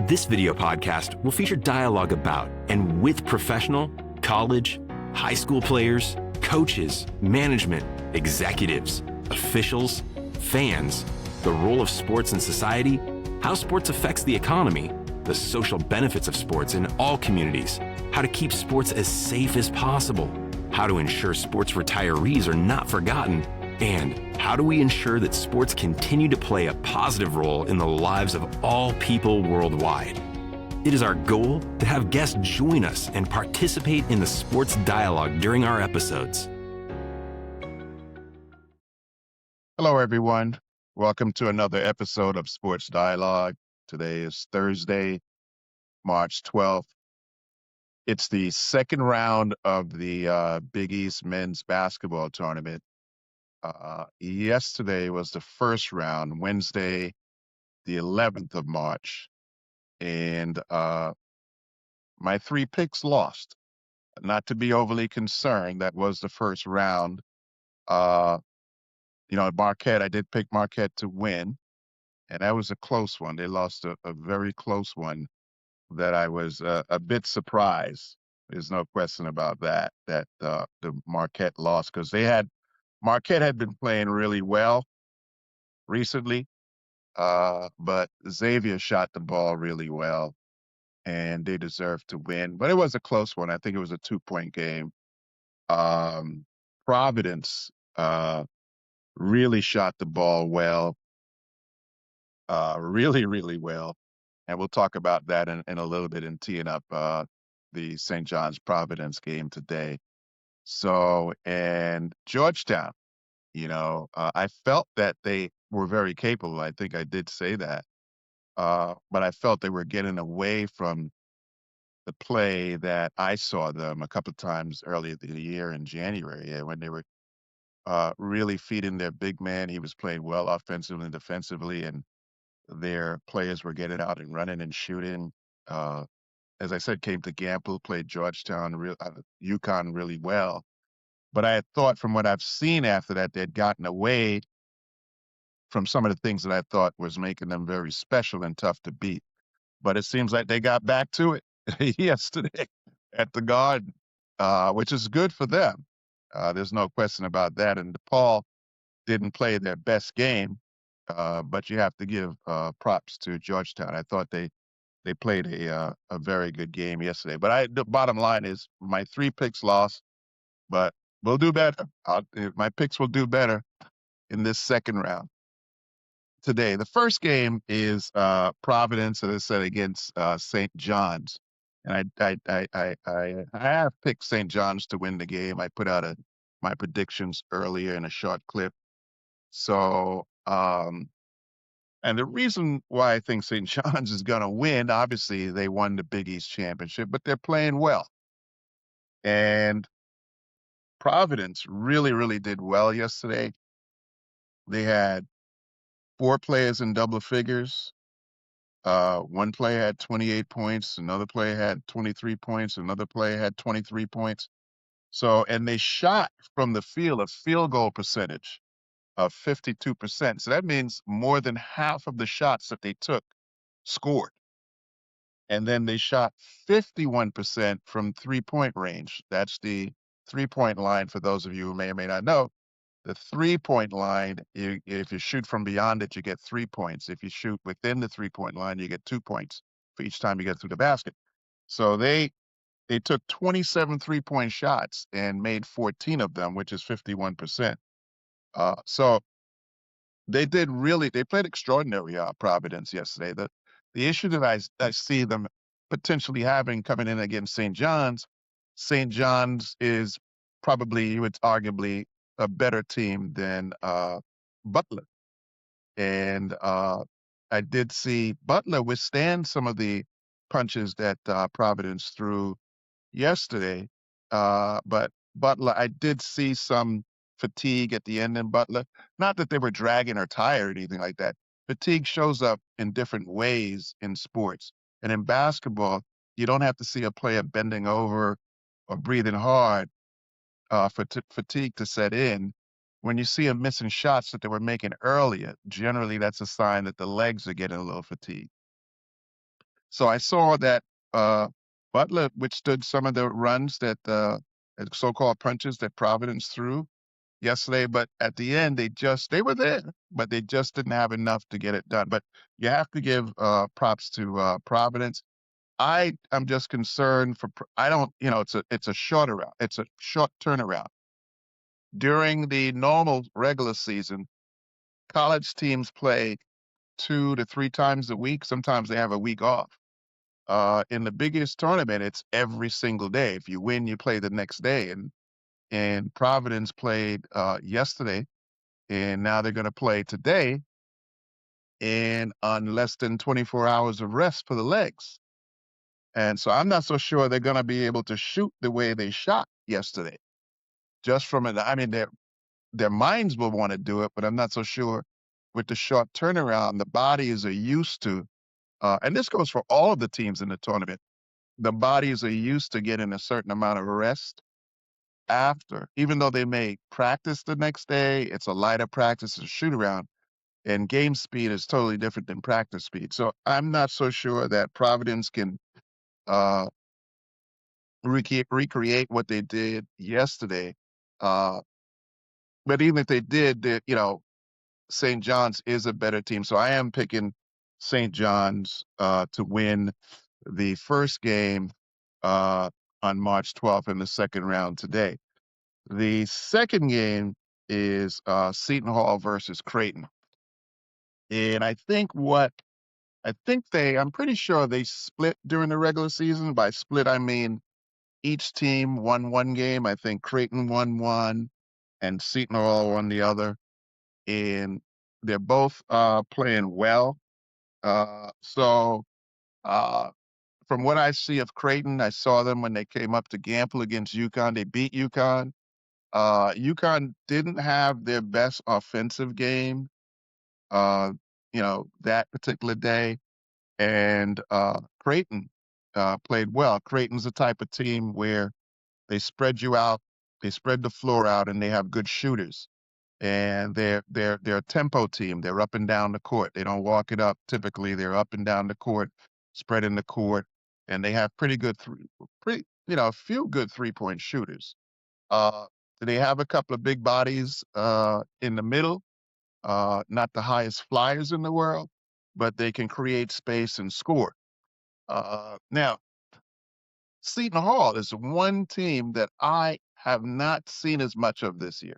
This video podcast will feature dialogue about and with professional, college, high school players, coaches, management, executives, officials, fans, the role of sports in society, how sports affects the economy, the social benefits of sports in all communities, how to keep sports as safe as possible, how to ensure sports retirees are not forgotten, and how do we ensure that sports continue to play a positive role in the lives of all people worldwide. It is our goal to have guests join us and participate in the sports dialogue during our episodes. Hello, everyone. Welcome to another episode of Sports Dialogue. Today is Thursday, March 12th. It's the second round of the Big East men's basketball tournament. Yesterday was the first round, Wednesday, the 11th of March, and my three picks lost. Not to be overly concerned, that was the first round. Marquette, I did pick Marquette to win, and that was a close one. They lost a very close one that I was a bit surprised. There's no question about that the Marquette lost, because Marquette had been playing really well recently, but Xavier shot the ball really well, and they deserved to win. But it was a close one. I think it was a 2-point game. Providence really shot the ball well, really, really well. And we'll talk about that in a little bit in teeing up the St. John's Providence game today. So, and Georgetown, I felt that they were very capable. I think I did say that. But I felt they were getting away from the play that I saw them a couple of times earlier in the year in January, when they were really feeding their big man. He was playing well offensively and defensively, and their players were getting out and running and shooting. As I said, came to Gamble, played Georgetown, UConn really well. But I had thought from what I've seen after that, they'd gotten away from some of the things that I thought was making them very special and tough to beat. But it seems like they got back to it yesterday at the Garden, which is good for them. There's no question about that. And DePaul didn't play their best game, but you have to give props to Georgetown. I thought they played a very good game yesterday. But the bottom line is my three picks lost, but we'll do better. My picks will do better in this second round today. The first game is Providence, as I said, against St. John's. And I have picked St. John's to win the game. I put out my predictions earlier in a short clip. So, and the reason why I think St. John's is going to win, obviously they won the Big East Championship, but they're playing well. And Providence really, really did well yesterday. They had 4 players in double figures. One player had 28 points. Another player had 23 points. Another player had 23 points. So, and they shot from the field a field goal percentage of 52%. So that means more than half of the shots that they took scored. And then they shot 51% from 3-point range. That's the 3-point line, for those of you who may or may not know. The 3-point line, if you shoot from beyond it, you get 3 points. If you shoot within the 3-point line, you get 2 points for each time you get through the basket. So they took 27 3-point shots and made 14 of them, which is 51%. So they played extraordinary, Providence yesterday. The issue that I see them potentially having coming in against St. John's is probably, it's arguably a better team than Butler. And I did see Butler withstand some of the punches that Providence threw yesterday. But Butler, I did see some fatigue at the end in Butler. Not that they were dragging or tired or anything like that. Fatigue shows up in different ways in sports. And in basketball, you don't have to see a player bending over or breathing hard for fatigue to set in. When you see them missing shots that they were making earlier, generally that's a sign that the legs are getting a little fatigued. So I saw that Butler withstood some of the runs that so-called punches that Providence threw yesterday, but at the end they were there, but they just didn't have enough to get it done. But you have to give props to Providence. I'm just concerned for I don't it's a shorter route. It's a short turnaround. During the normal regular season, college teams play 2 to 3 times a week. Sometimes they have a week off. In the biggest tournament, it's every single day. If you win, you play the next day. And Providence played yesterday, and now they're going to play today, and on less than 24 hours of rest for the legs. And so I'm not so sure they're going to be able to shoot the way they shot yesterday. Just from it, I mean, their minds will want to do it, but I'm not so sure with the short turnaround. The bodies are used to, and this goes for all of the teams in the tournament. The bodies are used to getting a certain amount of rest after, even though they may practice the next day. It's a lighter practice, a shoot around, and game speed is totally different than practice speed. So I'm not so sure that Providence can uh, recreate what they did yesterday. Uh, but even if they did, St. John's is a better team. So I am picking St. John's to win the first game uh, on March 12th in the second round today. The second game is Seton Hall versus Creighton. And I'm pretty sure they split during the regular season. By split, I mean each team won one game. I think Creighton won one and Seton Hall won the other. And they're both playing well. So from what I see of Creighton, I saw them when they came up to Gamble against UConn. They beat UConn. UConn didn't have their best offensive game, that particular day, and Creighton played well. Creighton's the type of team where they spread you out, they spread the floor out, and they have good shooters. And they're a tempo team. They're up and down the court. They don't walk it up typically. They're up and down the court, spreading the court, and they have a few good 3-point shooters. Uh, they have a couple of big bodies in the middle, not the highest flyers in the world, but they can create space and score. Now, Seton Hall is one team that I have not seen as much of this year.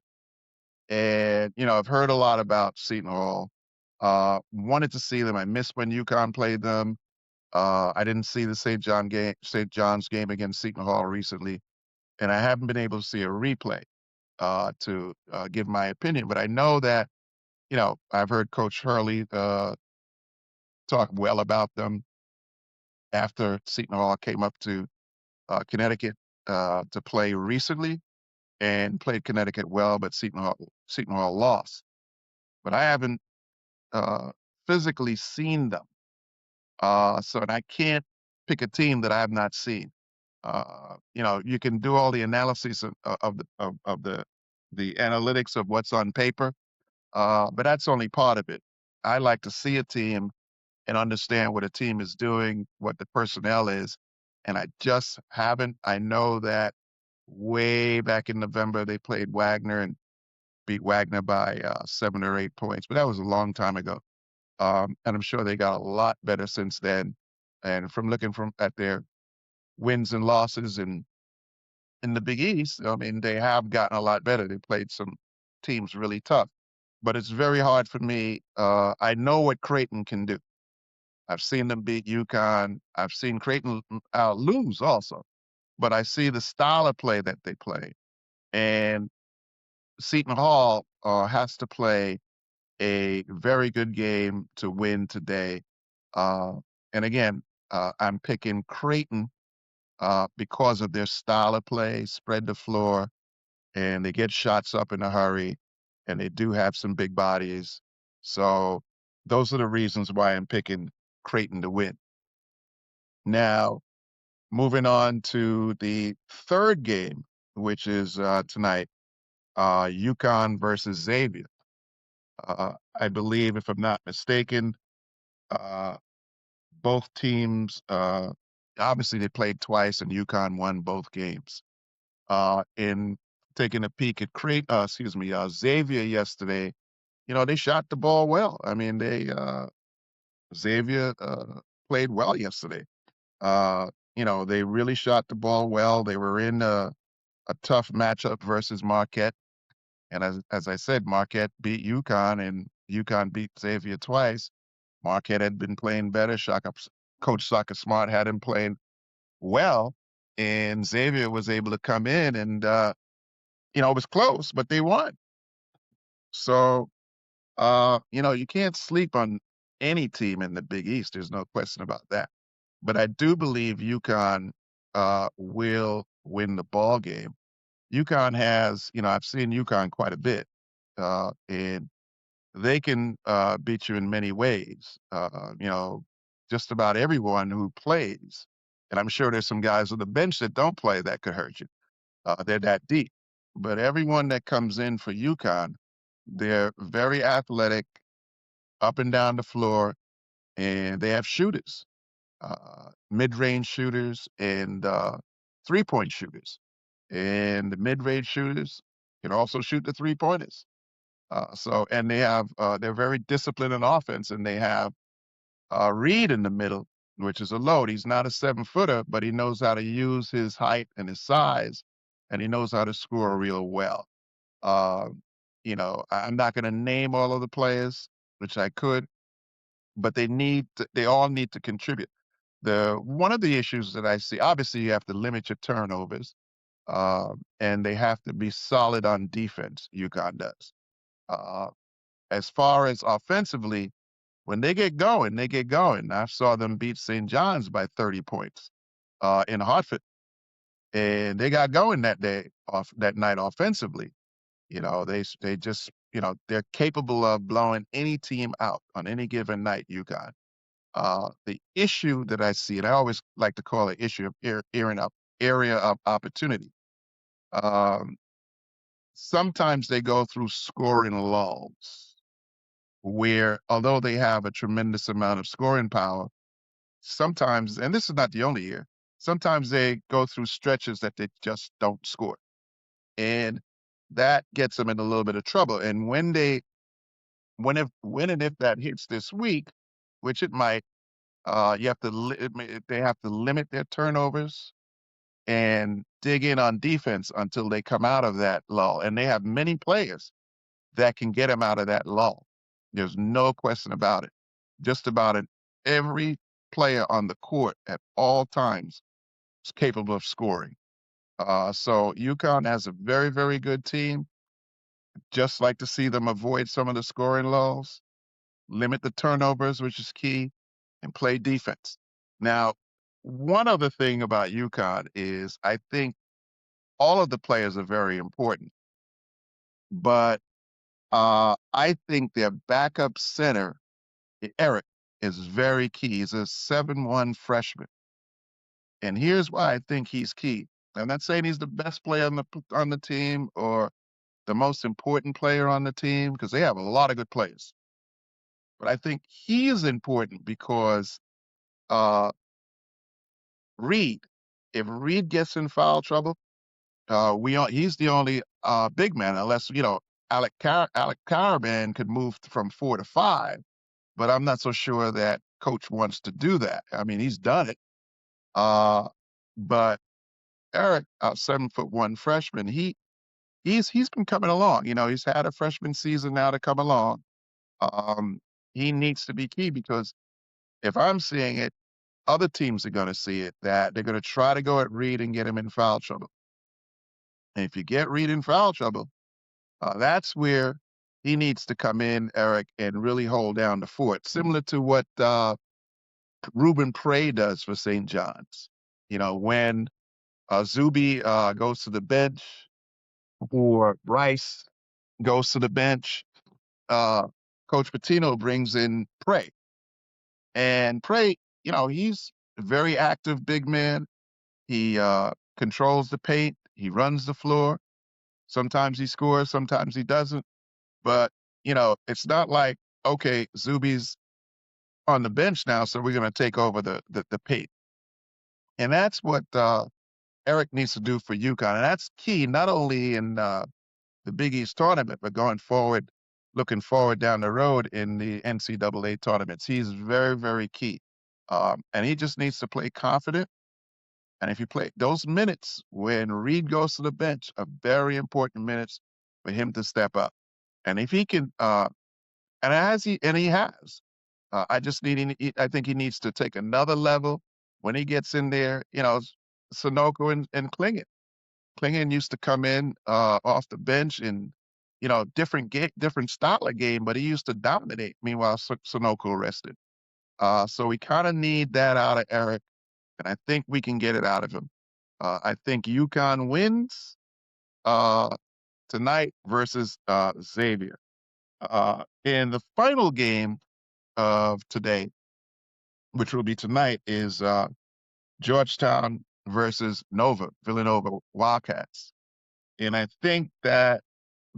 And, I've heard a lot about Seton Hall. Wanted to see them. I missed when UConn played them. I didn't see the St. John's game against Seton Hall recently, and I haven't been able to see a replay to give my opinion. But I know that, I've heard Coach Hurley talk well about them after Seton Hall came up to Connecticut to play recently and played Connecticut well, but Seton Hall lost. But I haven't physically seen them. And I can't pick a team that I have not seen. You can do all the analysis of the analytics of what's on paper, but that's only part of it. I like to see a team and understand what a team is doing, what the personnel is, and I just haven't. I know that way back in November they played Wagner and beat Wagner by 7 or 8 points, but that was a long time ago. And I'm sure they got a lot better since then. And from looking at their wins and losses in the Big East, I mean, they have gotten a lot better. They played some teams really tough, but it's very hard for me. I know what Creighton can do. I've seen them beat UConn. I've seen Creighton lose also, but I see the style of play that they play. And Seton Hall has to play a very good game to win today. Uh, and again, I'm picking Creighton because of their style of play, spread the floor, and they get shots up in a hurry, and they do have some big bodies. So those are the reasons why I'm picking Creighton to win. Now, moving on to the third game, which is tonight, UConn versus Xavier. I believe, if I'm not mistaken, uh, both teams, obviously they played twice and UConn won both games. In taking a peek at Xavier yesterday, they shot the ball well. I mean, Xavier played well yesterday. They really shot the ball well. They were in a tough matchup versus Marquette. And as I said, Marquette beat UConn and UConn beat Xavier twice. Marquette had been playing better. Coach Shaka Smart had him playing well, and Xavier was able to come in and it was close, but they won. So you can't sleep on any team in the Big East. There's no question about that. But I do believe UConn will win the ball game. UConn has, I've seen UConn quite a bit, and they can beat you in many ways. Just about everyone who plays, and I'm sure there's some guys on the bench that don't play that could hurt you. They're that deep. But everyone that comes in for UConn, they're very athletic, up and down the floor, and they have shooters, mid-range shooters and three-point shooters. And the mid-range shooters can also shoot the three-pointers. And they're very disciplined in offense, and they have Reed in the middle, which is a load. He's not a 7-footer, but he knows how to use his height and his size, and he knows how to score real well. I'm not going to name all of the players, which I could, but they all need to contribute. One of the issues that I see, obviously, you have to limit your turnovers, and they have to be solid on defense. UConn does. Uh, as far as offensively, when they get going, they get going. I saw them beat St. John's by 30 points in Hartford, and they got going that night offensively. They just they're capable of blowing any team out on any given night. UConn. The issue that I see, and I always like to call it issue of area of opportunity. Um, Sometimes they go through scoring lulls where, although they have a tremendous amount of scoring power, sometimes, and this is not the only year, sometimes they go through stretches that they just don't score. And that gets them in a little bit of trouble. And when and if that hits this week, which it might, they have to limit their turnovers and dig in on defense until they come out of that lull. And they have many players that can get them out of that lull. There's no question about it. Just about it. Every player on the court at all times is capable of scoring. So UConn has a very, very good team. Just like to see them avoid some of the scoring lulls, limit the turnovers, which is key, and play defense. Now, one other thing about UConn is I think all of the players are very important, but I think their backup center, Eric, is very key. He's a 7'1" freshman. And here's why I think he's key. I'm not saying he's the best player on the team or the most important player on the team, because they have a lot of good players. But I think he is important because Reed, if Reed gets in foul trouble, he's the only big man, unless Alec Caravan could move from 4 to 5. But I'm not so sure that coach wants to do that. I mean, he's done it. But Eric, 7'1" freshman, he's been coming along. He's had a freshman season now to come along. He needs to be key, because if I'm seeing it, other teams are going to see it, that they're going to try to go at Reed and get him in foul trouble. And if you get Reed in foul trouble, that's where he needs to come in, Eric, and really hold down the fort, similar to what Ruben Prey does for St. John's. When Zuby goes to the bench, or Bryce goes to the bench, Coach Pitino brings in Prey. And Prey, he's a very active big man. He controls the paint. He runs the floor. Sometimes he scores, sometimes he doesn't. But, it's not like, okay, Zuby's on the bench now, so we're going to take over the pace. And that's what Eric needs to do for UConn. And that's key, not only in the Big East tournament, but going forward, looking forward down the road in the NCAA tournaments. He's very, very key. And he just needs to play confident. And if you play those minutes when Reed goes to the bench, are very important minutes for him to step up. And if he can, he has. I think he needs to take another level when he gets in there. Sanogo and Clingan. Clingan used to come in off the bench in, different style of game, but he used to dominate. Meanwhile, Sanogo rested. So we kind of need that out of Eric, and I think we can get it out of him. I think UConn wins tonight versus Xavier. In the final game of today, which will be tonight, is Georgetown versus Villanova Wildcats. And I think that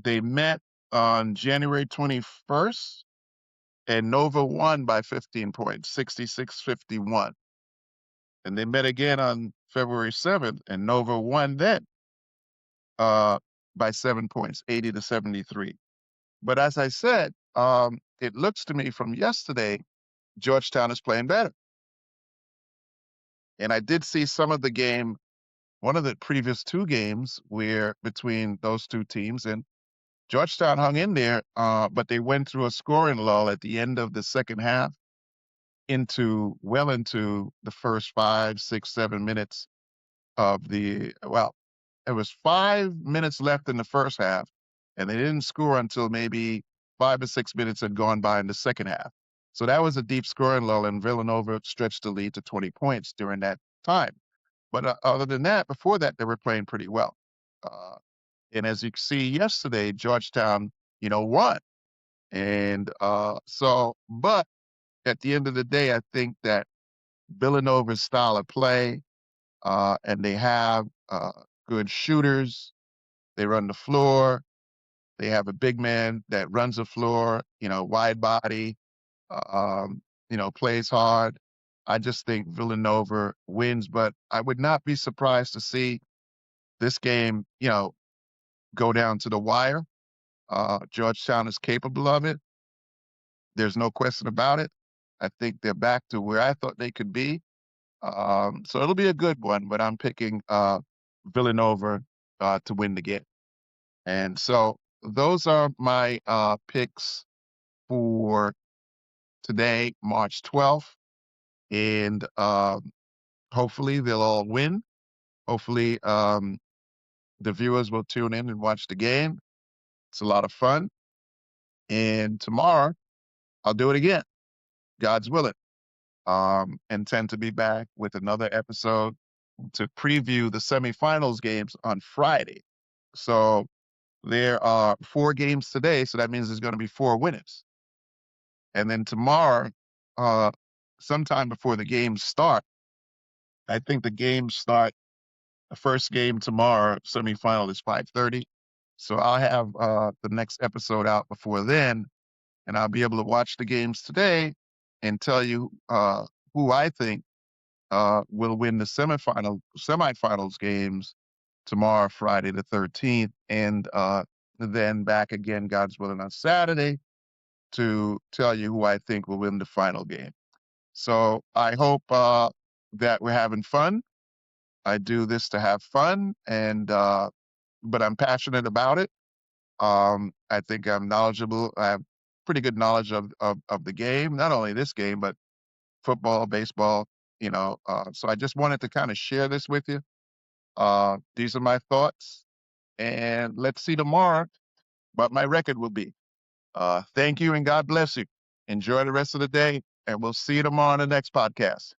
they met on January 21st, and Nova won by 15 points, 66-51. And they met again on February 7th, and Nova won then by 7 points, 80-73. But as I said, it looks to me from yesterday, Georgetown is playing better. And I did see some of the game, one of the previous two games where between those two teams, and Georgetown hung in there, but they went through a scoring lull at the end of the second half into the first 5, 6, 7 minutes of it was 5 minutes left in the first half, and they didn't score until maybe 5 or 6 minutes had gone by in the second half. So that was a deep scoring lull, and Villanova stretched the lead to 20 points during that time. But other than that, before that, they were playing pretty well. And as you can see yesterday, Georgetown, won. And but at the end of the day, I think that Villanova's style of play, and they have good shooters. They run the floor. They have a big man that runs the floor, wide body, plays hard. I just think Villanova wins, but I would not be surprised to see this game, go down to the wire. Georgetown is capable of it. There's no question about it. I think they're back to where I thought they could be. So it'll be a good one, but I'm picking Villanova to win the game. And so those are my picks for today, March 12th. And hopefully they'll all win. Hopefully the viewers will tune in and watch the game. It's a lot of fun. And tomorrow I'll do it again, God's willing. Intend to be back with another episode to preview the semifinals games on Friday. So there are 4 games today, so that means there's going to be 4 winners. And then tomorrow, sometime before the games start, I think the games start, the first game tomorrow, semifinal is 5:30. So I'll have the next episode out before then, and I'll be able to watch the games today and tell you who I think will win the semifinals games tomorrow, Friday the 13th, and then back again, God's willing, on Saturday to tell you who I think will win the final game. So I hope that we're having fun. I do this to have fun, and but I'm passionate about it. I think I'm knowledgeable. I have pretty good knowledge of the game, not only this game, but football, baseball, so I just wanted to kind of share this with you. These are my thoughts, and let's see tomorrow what my record will be. Thank you, and God bless you. Enjoy the rest of the day, and we'll see you tomorrow on the next podcast.